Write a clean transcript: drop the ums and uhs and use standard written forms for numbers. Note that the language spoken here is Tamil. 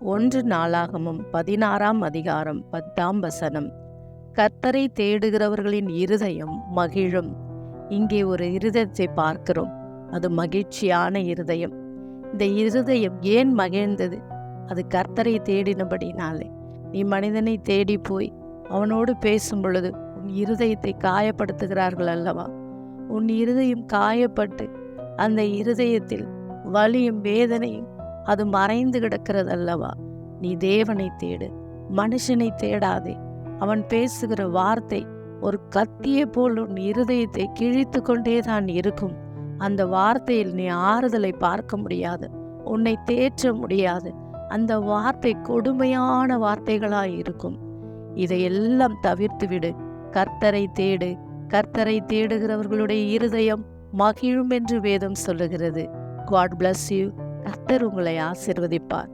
1 நாளாகமம் 16ஆம் அதிகாரம் 10ஆம் வசனம். கர்த்தரை தேடுகிறவர்களின் இருதயம் மகிழும். இங்கே ஒரு இருதயத்தை பார்க்கிறோம். அது மகிழ்ச்சியான இருதயம். இந்த இருதயம் ஏன் மகிழ்ந்தது? அது கர்த்தரை தேடினபடினாலே. நீ மனிதனை தேடி போய் அவனோடு பேசும் பொழுது உன் இருதயத்தை காயப்படுத்துகிறார்கள் அல்லவா? உன் இருதயம் காயப்பட்டு அந்த இருதயத்தில் வலியும் வேதனையும் அது மறைந்து கிடக்கிறது அல்லவா? நீ தேவனை தேடு, மனுஷனை தேடாதே. அவன் பேசுகிற வார்த்தை ஒரு கத்தியை போல் உன் இருதயத்தை கிழித்து கொண்டேதான் இருக்கும். அந்த வார்த்தையில் நீ ஆறுதலை பார்க்க முடியாது, உன்னை தேற்ற முடியாது. அந்த வார்த்தை கொடுமையான வார்த்தைகளாய் இருக்கும். இதையெல்லாம் தவிர்த்து விடு, கர்த்தரை தேடு. கர்த்தரை தேடுகிறவர்களுடைய இருதயம் மகிழும் என்று வேதம் சொல்லுகிறது. God bless you. கர்த்தர் உங்களை ஆசீர்வதிப்பார்.